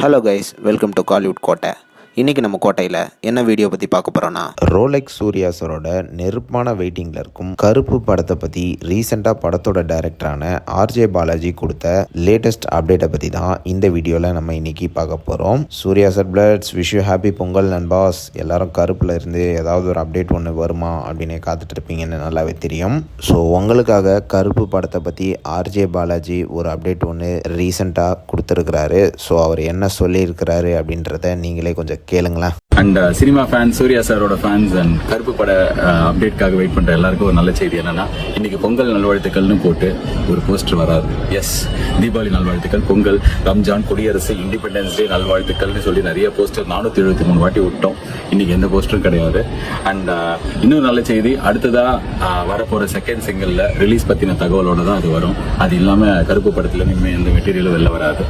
Hello guys, welcome to Kollywood கோட்டை. இன்றைக்கி நம்ம கோட்டையில் என்ன வீடியோ பற்றி பார்க்க போகிறோன்னா, ரோலெக்ஸ் சூர்யா சாரோட நெருப்பான வெயிட்டிங்கில் இருக்கும் கருப்பு படத்தை பற்றி ரீசெண்டாக படத்தோட டைரக்டரான ஆர்ஜே பாலாஜி கொடுத்த லேட்டஸ்ட் அப்டேட்டை பற்றி தான் இந்த வீடியோவில் நம்ம இன்றைக்கி பார்க்க போகிறோம். Suriya sir bloods, wish you happy Pongal நண்பாஸ். எல்லாரும் கருப்பில் இருந்து ஏதாவது ஒரு அப்டேட் ஒன்று வருமா அப்படின்னு காத்துட்டு இருப்பீங்கன்னு நல்லாவே தெரியும். ஸோ உங்களுக்காக கருப்பு படத்தை பற்றி ஆர்ஜே பாலாஜி ஒரு அப்டேட் ஒன்று ரீசெண்டாக கொடுத்துருக்கிறாரு. ஸோ அவர் என்ன சொல்லியிருக்கிறாரு அப்படின்றத நீங்களே கொஞ்சம் கேளுங்களேன். அண்ட் சினிமா ஃபேன், சூர்யா சாரோட ஃபேன்ஸ் அண்ட் கருப்பு பட அப்டேட்காக வெயிட் பண்ணுற எல்லாருக்கும் ஒரு நல்ல செய்தி என்னன்னா, இன்னைக்கு பொங்கல் நல்வாழ்த்துக்கள்னு போட்டு ஒரு போஸ்டர் வராது. எஸ், தீபாவளி நல்வாழ்த்துக்கள், பொங்கல், ரம்ஜான், குடியரசு, இண்டிபெண்டன்ஸ் டே நல்வாழ்த்துக்கள்னு சொல்லி நிறைய போஸ்டர் 473 வாட்டி விட்டோம். இன்னைக்கு எந்த போஸ்டரும் கிடையாது. அண்ட் இன்னொரு நல்ல செய்தி, அடுத்ததாக வரப்போகிற செகண்ட் சிங்கிளில் ரிலீஸ் பற்றின தகவலோட தான் அது வரும். அது இல்லாமல் கருப்பு படத்தில் இனிமேல் எந்த மெட்டீரியலும் வெளில வராது.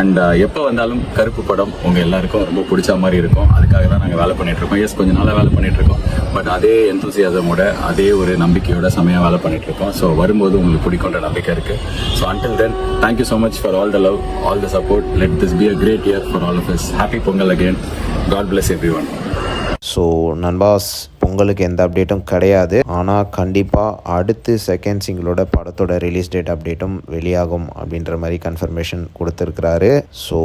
அண்ட் எப்போ வந்தாலும் கருப்பு படம் உங்கள் எல்லாருக்கும் ரொம்ப பிடிச்ச மாதிரி இருக்கும். அதுக்காக தான் நாங்கள் வேலை பண்ணிட்டு இருக்கோம். எஸ், கொஞ்சம் நாளாக வேலை பண்ணிட்டு இருக்கோம். பட் அதே எந்தூசியாசமோட, அதே ஒரு நம்பிக்கையோட செமையாக வேலை பண்ணிட்டு இருக்கோம். ஸோ வரும்போது உங்களுக்கு பிடிக்குன்ற நம்பிக்கை இருக்கு. So until then, thank you so much for all the love, all the support. Let this be a great year for all of us. Happy Pongal again. God bless everyone. So நண்பாஸ், பொங்கலுக்கு எந்த அப்டேட்டும் கிடையாது. ஆனால் கண்டிப்பாக அடுத்து செகண்ட் சிங்கிளோட படத்தோட ரிலீஸ் டேட் அப்டேட்டும் வெளியாகும் அப்படின்ற மாதிரி கன்ஃபர்மேஷன் கொடுத்துருக்குறாரு. ஸோ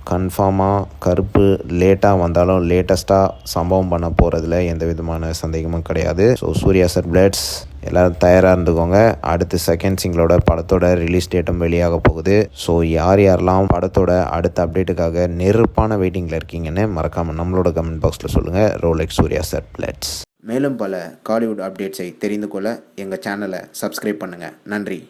கன்ஃபார்மாக கருப்பு லேட்டாக வந்தாலும் லேட்டஸ்ட்டாக சம்பவம் பண்ண போகிறதுல எந்த விதமான சந்தேகமும் கிடையாது. ஸோ சூர்யா சார் பிளட்ஸ், எல்லோரும் தயாராக இருந்துக்கோங்க. அடுத்து செகண்ட் சிங்கிளோட படத்தோட ரிலீஸ் டேட்டும் வெளியாக போகுது. ஸோ யாரெல்லாம் படத்தோட அடுத்த அப்டேட்டுக்காக நெருப்பான வெயிட்டிங்கில் இருக்கீங்கன்னு மறக்காமல் நம்மளோட கமெண்ட் பாக்ஸில் சொல்லுங்கள். Rolex Surya sir பிளட்ஸ். மேலும் பல காலிவுட் அப்டேட்ஸை தெரிந்து கொள்ள எங்கள் சேனலை சப்ஸ்கிரைப் பண்ணுங்கள். நன்றி.